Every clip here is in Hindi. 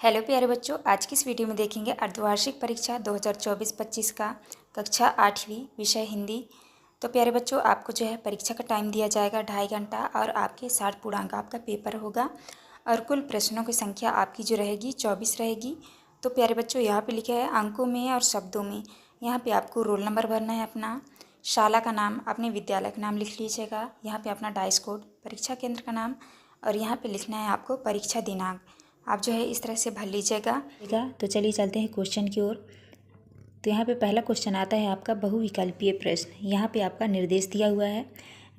हेलो प्यारे बच्चों, आज की इस वीडियो में देखेंगे अर्धवार्षिक परीक्षा 2024-25 का कक्षा 8वीं विषय हिंदी। तो प्यारे बच्चों, आपको जो है परीक्षा का टाइम दिया जाएगा 2.5 घंटा और आपके 60 पूर्णांक आपका पेपर होगा और कुल प्रश्नों की संख्या आपकी जो रहेगी 24 रहेगी। तो प्यारे बच्चों, यहाँ पे लिखा है अंकों में और शब्दों में। यहाँ पे आपको रोल नंबर भरना है, अपना शाला का नाम, अपने विद्यालय का नाम लिख लीजिएगा। यहाँ पे अपना डाइस कोड, परीक्षा केंद्र का नाम और यहाँ पे लिखना है आपको परीक्षा दिनांक। आप जो है इस तरह से भर लीजिएगा। तो चलिए चलते हैं क्वेश्चन की ओर। तो यहाँ पे पहला क्वेश्चन आता है आपका बहुविकल्पीय प्रश्न। यहाँ पे आपका निर्देश दिया हुआ है,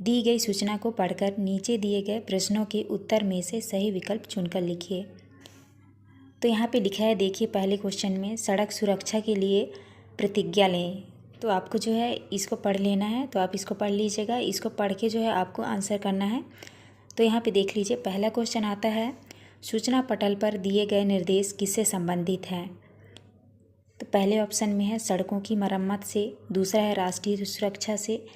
दी गई सूचना को पढ़कर नीचे दिए गए प्रश्नों के उत्तर में से सही विकल्प चुनकर लिखिए। तो यहाँ पे लिखा है, देखिए पहले क्वेश्चन में सड़क सुरक्षा के लिए प्रतिज्ञा लें। तो आपको जो है इसको पढ़ लेना है, तो आप इसको पढ़ लीजिएगा। इसको पढ़ के जो है आपको आंसर करना है। तो यहाँ पे देख लीजिए, पहला क्वेश्चन आता है, सूचना पटल पर दिए गए निर्देश किससे संबंधित हैं। तो पहले ऑप्शन में है सड़कों की मरम्मत से, दूसरा है राष्ट्रीय सुरक्षा से,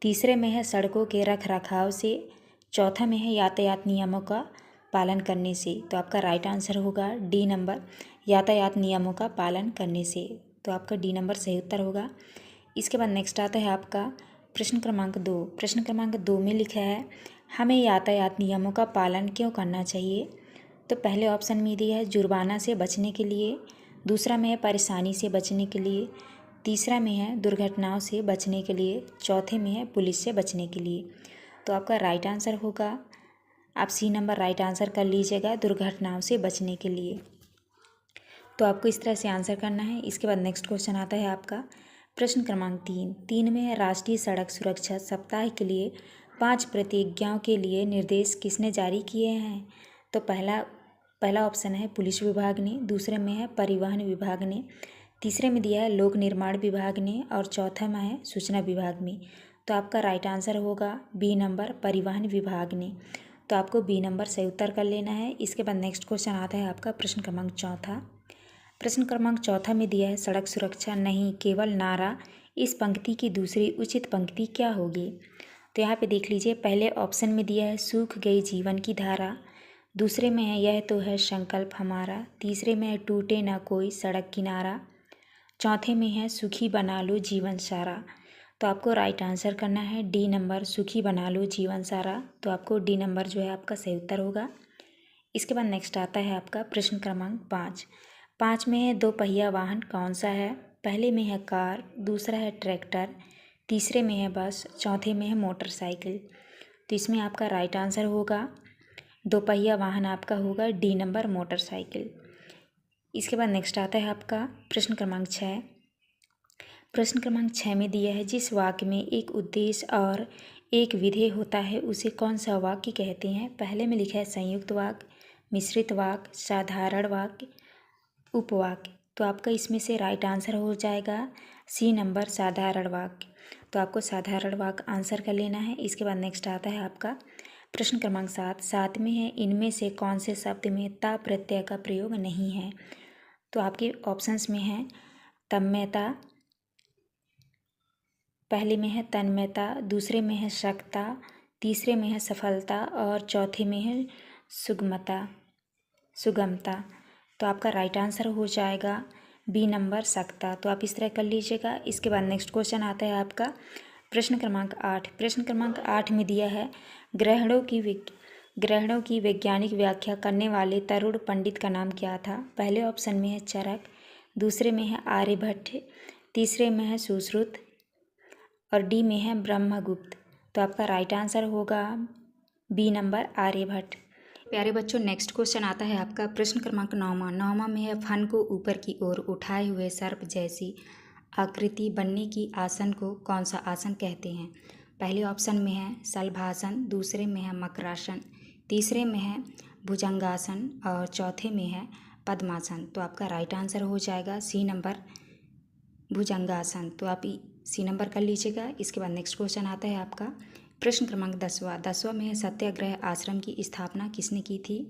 तीसरे में है सड़कों के रख रखाव से, चौथा में है यातायात नियमों का पालन करने से। तो आपका राइट आंसर होगा डी नंबर, यातायात नियमों का पालन करने से। तो आपका डी नंबर सही उत्तर होगा। इसके बाद नेक्स्ट आता है आपका प्रश्न क्रमांक 2। प्रश्न क्रमांक 2 में लिखा है, हमें यातायात नियमों का पालन क्यों करना चाहिए। तो पहले ऑप्शन में दिया है जुर्माना से बचने के लिए, दूसरा में है परेशानी से बचने के लिए, तीसरा में है दुर्घटनाओं से बचने के लिए, चौथे में है पुलिस से बचने के लिए। तो आपका राइट आंसर होगा, आप सी नंबर राइट आंसर कर लीजिएगा, दुर्घटनाओं से बचने के लिए। तो आपको इस तरह से आंसर करना है। इसके बाद नेक्स्ट क्वेश्चन आता है आपका प्रश्न क्रमांक 3 में है, राष्ट्रीय सड़क सुरक्षा सप्ताह के लिए 5 प्रतिज्ञाओं के लिए निर्देश किसने जारी किए हैं। तो पहला ऑप्शन है पुलिस विभाग ने, दूसरे में है परिवहन विभाग ने, तीसरे में दिया है लोक निर्माण विभाग ने और चौथा में है सूचना विभाग में। तो आपका राइट आंसर होगा बी नंबर, परिवहन विभाग ने। तो आपको बी नंबर सही उत्तर कर लेना है। इसके बाद नेक्स्ट क्वेश्चन आता है आपका प्रश्न क्रमांक 4। प्रश्न क्रमांक 4 में दिया है, सड़क सुरक्षा नहीं केवल नारा, इस पंक्ति की दूसरी उचित पंक्ति क्या होगी। तो यहाँ पे देख लीजिए, पहले ऑप्शन में दिया है सूख गई जीवन की धारा, दूसरे में है यह तो है संकल्प हमारा, तीसरे में है टूटे ना कोई सड़क किनारा, चौथे में है सुखी बना लो जीवन सारा। तो आपको राइट आंसर करना है डी नंबर, सुखी बना लो जीवन सारा। तो आपको डी नंबर जो है आपका सही उत्तर होगा। इसके बाद नेक्स्ट आता है आपका प्रश्न क्रमांक 5 में है, दो पहिया वाहन कौन सा है। पहले में है कार, दूसरा है ट्रैक्टर, तीसरे में है बस, चौथे में है मोटरसाइकिल। तो इसमें आपका राइट आंसर होगा, दो पहिया वाहन आपका होगा डी नंबर, मोटरसाइकिल। इसके बाद नेक्स्ट आता है आपका प्रश्न क्रमांक 6। प्रश्न क्रमांक 6 में दिया है, जिस वाक्य में एक उद्देश्य और एक विधेय होता है उसे कौन सा वाक्य कहते हैं। पहले में लिखा है संयुक्त वाक्य, मिश्रित वाक्य, साधारण वाक्य, उपवाक्य। तो आपका इसमें से राइट आंसर हो जाएगा सी नंबर, साधारण वाक्य। तो आपको साधारण वाक्य आंसर कर लेना है। इसके बाद नेक्स्ट आता है आपका प्रश्न क्रमांक 7 में है, इनमें से कौन से शब्द में ता प्रत्यय का प्रयोग नहीं है। तो आपके ऑप्शंस में है तन्मयता, पहले में है तन्मयता, दूसरे में है शकता, तीसरे में है सफलता और चौथे में है सुगमता। तो आपका राइट आंसर हो जाएगा बी नंबर, सकता। तो आप इस तरह कर लीजिएगा। इसके बाद नेक्स्ट क्वेश्चन आता है आपका प्रश्न क्रमांक 8। प्रश्न क्रमांक 8 में दिया है, ग्रहणों की वैज्ञानिक व्याख्या करने वाले तरुण पंडित का नाम क्या था। पहले ऑप्शन में है चरक, दूसरे में है आर्यभट्ट, तीसरे में है सुश्रुत और डी में है ब्रह्मगुप्त। तो आपका राइट आंसर होगा बी नंबर, आर्यभट्ट। प्यारे बच्चों, नेक्स्ट क्वेश्चन आता है आपका प्रश्न क्रमांक 9 में है, फन को ऊपर की ओर उठाए हुए सर्प जैसी आकृति बनने की आसन को कौन सा आसन कहते हैं। पहले ऑप्शन में है शलभासन, दूसरे में है मकरासन, तीसरे में है भुजंगासन और चौथे में है पद्मासन। तो आपका राइट आंसर हो जाएगा सी नंबर, भुजंगासन। तो आप सी नंबर कर लीजिएगा। इसके बाद नेक्स्ट क्वेश्चन आता है आपका प्रश्न क्रमांक 10वां में है, सत्याग्रह आश्रम की स्थापना किसने की थी।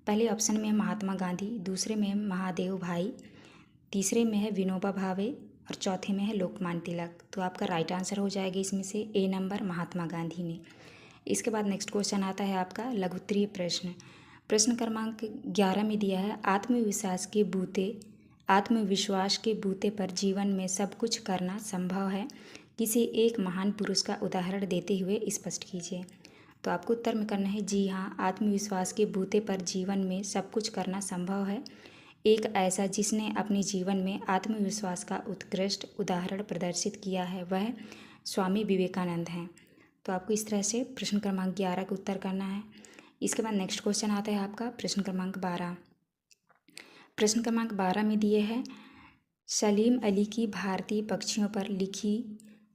पहले ऑप्शन में है महात्मा गांधी, दूसरे में है महादेव भाई, तीसरे में है विनोबा भावे और चौथे में है लोकमान्य तिलक। तो आपका राइट आंसर हो जाएगा इसमें से ए नंबर, महात्मा गांधी ने। इसके बाद नेक्स्ट क्वेश्चन आता है आपका लघुत्तरीय प्रश्न। प्रश्न क्रमांक 11 में दिया है, आत्मविश्वास के बूते पर जीवन में सब कुछ करना संभव है। किसी एक महान पुरुष का उदाहरण देते हुए स्पष्ट कीजिए। तो आपको उत्तर में करना है जी हाँ, आत्मविश्वास के बूते पर जीवन में सब कुछ करना संभव है। एक ऐसा जिसने अपने जीवन में आत्मविश्वास का उत्कृष्ट उदाहरण प्रदर्शित किया है वह स्वामी विवेकानंद हैं। तो आपको इस तरह से प्रश्न क्रमांक 11 का उत्तर करना है। इसके बाद नेक्स्ट क्वेश्चन आता है आपका प्रश्न क्रमांक 12। प्रश्न क्रमांक 12 में दिए है, सलीम अली की भारतीय पक्षियों पर लिखी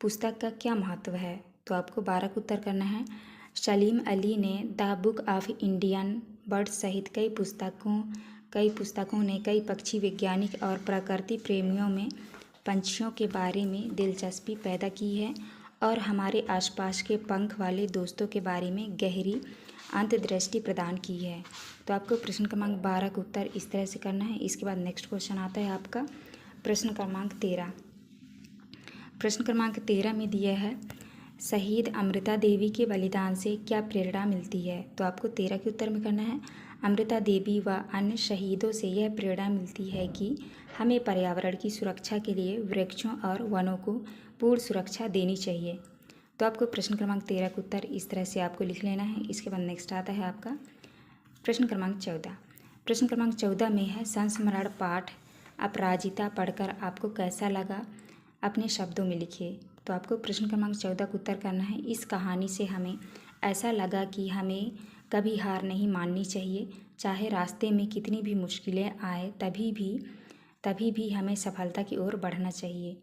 पुस्तक का क्या महत्व है। तो आपको 12 का उत्तर करना है। सलीम अली ने the book of Indian birds सहित कई पुस्तकों ने कई पक्षी वैज्ञानिक और प्रकृति प्रेमियों में पंछियों के बारे में दिलचस्पी पैदा की है और हमारे आसपास के पंख वाले दोस्तों के बारे में गहरी अंतर्दृष्टि प्रदान की है। तो आपको प्रश्न क्रमांक 12 का उत्तर इस तरह से करना है। इसके बाद नेक्स्ट क्वेश्चन आता है आपका प्रश्न क्रमांक 13। प्रश्न क्रमांक 13 में दिया है, शहीद अमृता देवी के बलिदान से क्या प्रेरणा मिलती है। तो आपको 13 के उत्तर में करना है, अमृता देवी व अन्य शहीदों से यह प्रेरणा मिलती है कि हमें पर्यावरण की सुरक्षा के लिए वृक्षों और वनों को पूर्ण सुरक्षा देनी चाहिए। तो आपको प्रश्न क्रमांक 13 का उत्तर इस तरह से आपको लिख लेना है। इसके बाद नेक्स्ट आता है आपका प्रश्न क्रमांक 14। प्रश्न क्रमांक 14 में है, संस्मरण पाठ अपराजिता पढ़कर आपको कैसा लगा, अपने शब्दों में लिखिए। तो आपको प्रश्न क्रमांक 14 का उत्तर करना है, इस कहानी से हमें ऐसा लगा कि हमें कभी हार नहीं माननी चाहिए, चाहे रास्ते में कितनी भी मुश्किलें आए तभी भी हमें सफलता की ओर बढ़ना चाहिए।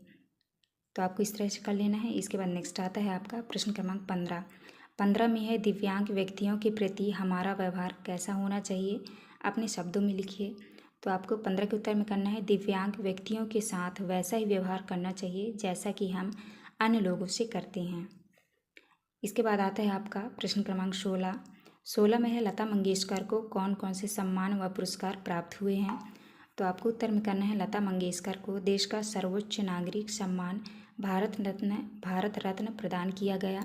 तो आपको इस तरह से कर लेना है। इसके बाद नेक्स्ट आता है आपका प्रश्न क्रमांक 15। 15 में है, दिव्यांग व्यक्तियों के प्रति हमारा व्यवहार कैसा होना चाहिए, अपने शब्दों में लिखिए। तो आपको 15 के उत्तर में करना है, दिव्यांग व्यक्तियों के साथ वैसा ही व्यवहार करना चाहिए जैसा कि हम अन्य लोगों से करते हैं। इसके बाद आता है आपका प्रश्न क्रमांक 16। 16 में है, लता मंगेशकर को कौन कौन से सम्मान व पुरस्कार प्राप्त हुए हैं। तो आपको उत्तर में करना है, लता मंगेशकर को देश का सर्वोच्च नागरिक सम्मान भारत रत्न प्रदान किया गया।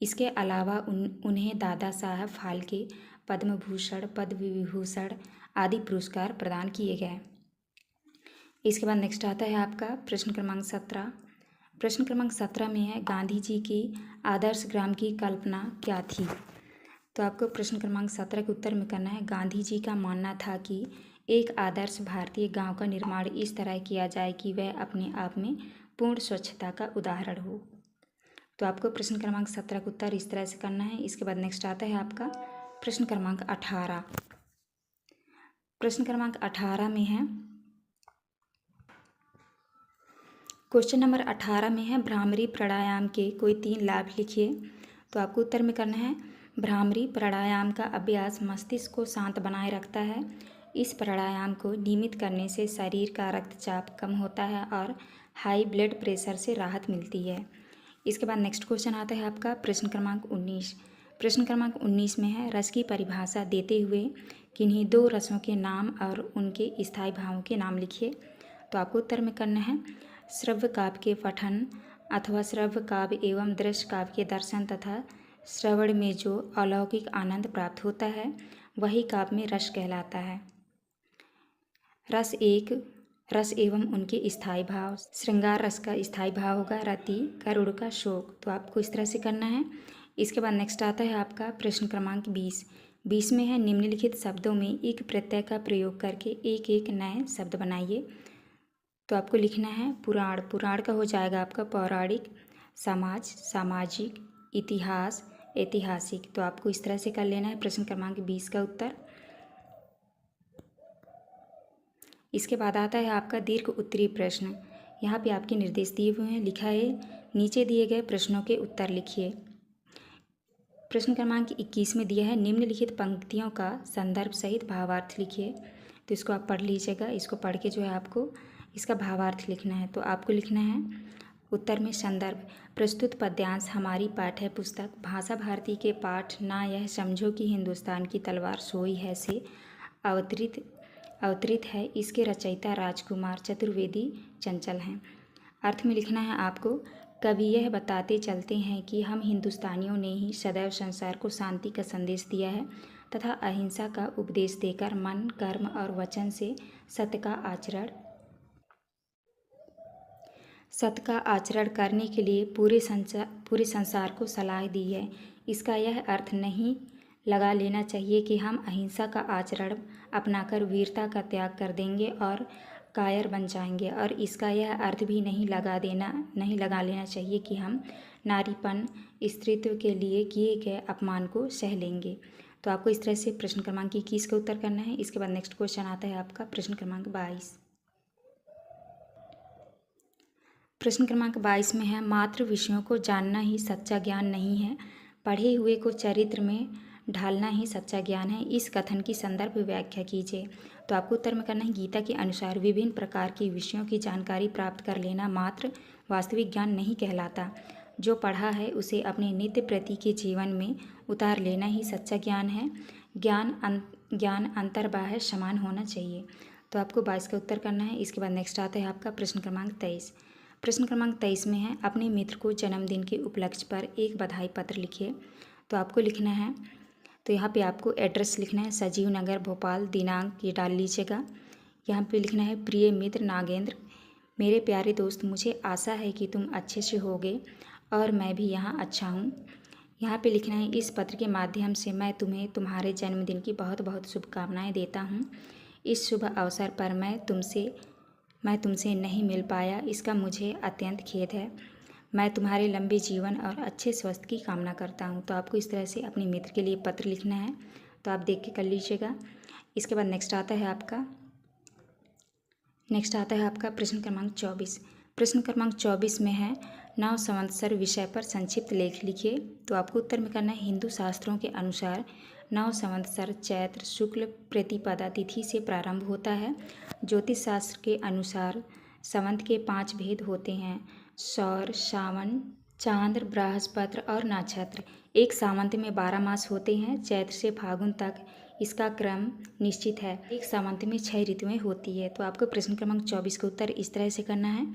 इसके अलावा उन्हें दादा साहब फाल्के, पद्म भूषण, पद्म विभूषण आदि पुरस्कार प्रदान किए गए। इसके बाद नेक्स्ट आता है आपका प्रश्न क्रमांक 17। प्रश्न क्रमांक 17 में है, गांधी जी की आदर्श ग्राम की कल्पना क्या थी। तो आपको प्रश्न क्रमांक 17 के उत्तर में करना है, गांधी जी का मानना था कि एक आदर्श भारतीय गांव का निर्माण इस तरह किया जाए कि वह अपने आप में पूर्ण स्वच्छता का उदाहरण हो। तो आपको प्रश्न क्रमांक 17 का उत्तर इस तरह से करना है। इसके बाद नेक्स्ट आता है आपका प्रश्न क्रमांक 18। प्रश्न क्रमांक 18 में है, क्वेश्चन नंबर 18 में है, भ्रामरी प्राणायाम के कोई 3 लाभ लिखिए। तो आपको उत्तर में करना है, भ्रामरी प्राणायाम का अभ्यास मस्तिष्क को शांत बनाए रखता है। इस प्राणायाम को नियमित करने से शरीर का रक्तचाप कम होता है और हाई ब्लड प्रेशर से राहत मिलती है। इसके बाद नेक्स्ट क्वेश्चन आता है आपका प्रश्न क्रमांक 19। प्रश्न क्रमांक 19 में है, रस की परिभाषा देते हुए किन्हीं 2 रसों के नाम और उनके स्थायी भावों के नाम लिखिए। तो आपको उत्तर में करना है, श्रव्य काव्य के पठन अथवा श्रव्य काव्य एवं दृश्य काव्य के दर्शन तथा श्रवण में जो अलौकिक आनंद प्राप्त होता है वही काव्य में रस कहलाता है। रस एवं उनके स्थायी भाव, श्रृंगार रस का स्थायी भाव होगा रति, करुण का शोक। तो आपको इस तरह से करना है। इसके बाद नेक्स्ट आता है आपका प्रश्न क्रमांक 20। 20 में है, निम्नलिखित शब्दों में एक प्रत्यय का प्रयोग करके एक एक नए शब्द बनाइए। तो आपको लिखना है, पुराण। पुराण का हो जाएगा आपका पौराणिक, समाज सामाजिक, इतिहास ऐतिहासिक। तो आपको इस तरह से कर लेना है प्रश्न क्रमांक 20 का उत्तर। इसके बाद आता है आपका दीर्घ उत्तरीय प्रश्न। यहाँ पे आपके निर्देश दिए हुए हैं, लिखा है, नीचे दिए गए प्रश्नों के उत्तर लिखिए। प्रश्न क्रमांक 21 में दिया है, निम्नलिखित पंक्तियों का संदर्भ सहित भावार्थ लिखिए। तो इसको आप पढ़ लीजिएगा। इसको पढ़ के जो है आपको इसका भावार्थ लिखना है। तो आपको लिखना है उत्तर में संदर्भ, प्रस्तुत पद्यांश हमारी पाठ्य पुस्तक भाषा भारती के पाठ ना यह समझो कि हिंदुस्तान की तलवार सोई है से अवतरित है। इसके रचयिता राजकुमार चतुर्वेदी चंचल हैं। अर्थ में लिखना है आपको, कवि यह बताते चलते हैं कि हम हिंदुस्तानियों ने ही सदैव संसार को शांति का संदेश दिया है तथा अहिंसा का उपदेश देकर मन, कर्म और वचन से सत्य का आचरण करने के लिए पूरे संसार को सलाह दी है। इसका यह अर्थ नहीं लगा लेना चाहिए कि हम अहिंसा का आचरण अपनाकर वीरता का त्याग कर देंगे और कायर बन जाएंगे, और इसका यह अर्थ भी नहीं लगा लेना चाहिए कि हम नारीपन, स्त्रीत्व के लिए किए गए अपमान को सह लेंगे। तो आपको इस तरह से प्रश्न क्रमांक 21 का उत्तर करना है। इसके बाद नेक्स्ट क्वेश्चन आता है आपका प्रश्न क्रमांक 22। प्रश्न क्रमांक 22 में है, मात्र विषयों को जानना ही सच्चा ज्ञान नहीं है, पढ़े हुए को चरित्र में ढालना ही सच्चा ज्ञान है। इस कथन की संदर्भ व्याख्या कीजिए। तो आपको उत्तर में करना है, गीता के अनुसार विभिन्न प्रकार की विषयों की जानकारी प्राप्त कर लेना मात्र वास्तविक ज्ञान नहीं कहलाता। जो पढ़ा है उसे अपने नित्य प्रति के जीवन में उतार लेना ही सच्चा ज्ञान है। ज्ञान अंतर्बाह्य समान होना चाहिए। तो आपको 22 का उत्तर करना है। इसके बाद नेक्स्ट आता है आपका प्रश्न क्रमांक 23। प्रश्न क्रमांक 23 में है, अपने मित्र को जन्मदिन के उपलक्ष्य पर एक बधाई पत्र लिखिए। तो आपको लिखना है, तो यहाँ पे आपको एड्रेस लिखना है, सजीव नगर भोपाल, दिनांक ये डाल लीजिएगा। यहाँ पे लिखना है, प्रिय मित्र नागेंद्र, मेरे प्यारे दोस्त, मुझे आशा है कि तुम अच्छे से होगे और मैं भी यहाँ अच्छा हूँ। यहाँ पे लिखना है, इस पत्र के माध्यम से मैं तुम्हें तुम्हारे जन्मदिन की बहुत बहुत शुभकामनाएं देता हूँ। इस शुभ अवसर पर मैं तुमसे नहीं मिल पाया, इसका मुझे अत्यंत खेद है। मैं तुम्हारे लंबे जीवन और अच्छे स्वास्थ्य की कामना करता हूँ। तो आपको इस तरह से अपने मित्र के लिए पत्र लिखना है। तो आप देख के कर लीजिएगा। इसके बाद नेक्स्ट आता है आपका प्रश्न क्रमांक 24। प्रश्न क्रमांक 24 में है, नव संवत्सर विषय पर संक्षिप्त लेख लिखिए। तो आपको उत्तर में करना है, हिंदू शास्त्रों के अनुसार नव संवत्सर चैत्र शुक्ल प्रतिपदा तिथि से प्रारंभ होता है। ज्योतिष शास्त्र के अनुसार संवत के 5 भेद होते हैं, सौर, सावन, चांद्र, बृहस्पति और नक्षत्र। एक सावंत में 12 मास होते हैं। चैत्र से फागुन तक इसका क्रम निश्चित है। एक सावंत में 6 ऋतुएं होती है। तो आपको प्रश्न क्रमांक 24 का उत्तर इस तरह से करना है।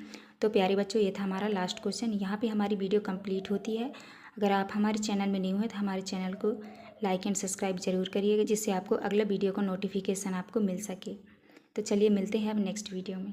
तो प्यारे बच्चों, ये था हमारा लास्ट क्वेश्चन। यहाँ पे हमारी वीडियो कंप्लीट होती है। अगर आप हमारे चैनल में न्यू हैं तो हमारे चैनल को लाइक एंड सब्सक्राइब जरूर करिएगा, जिससे आपको अगला वीडियो का नोटिफिकेशन आपको मिल सके। तो चलिए मिलते हैं अब नेक्स्ट वीडियो में।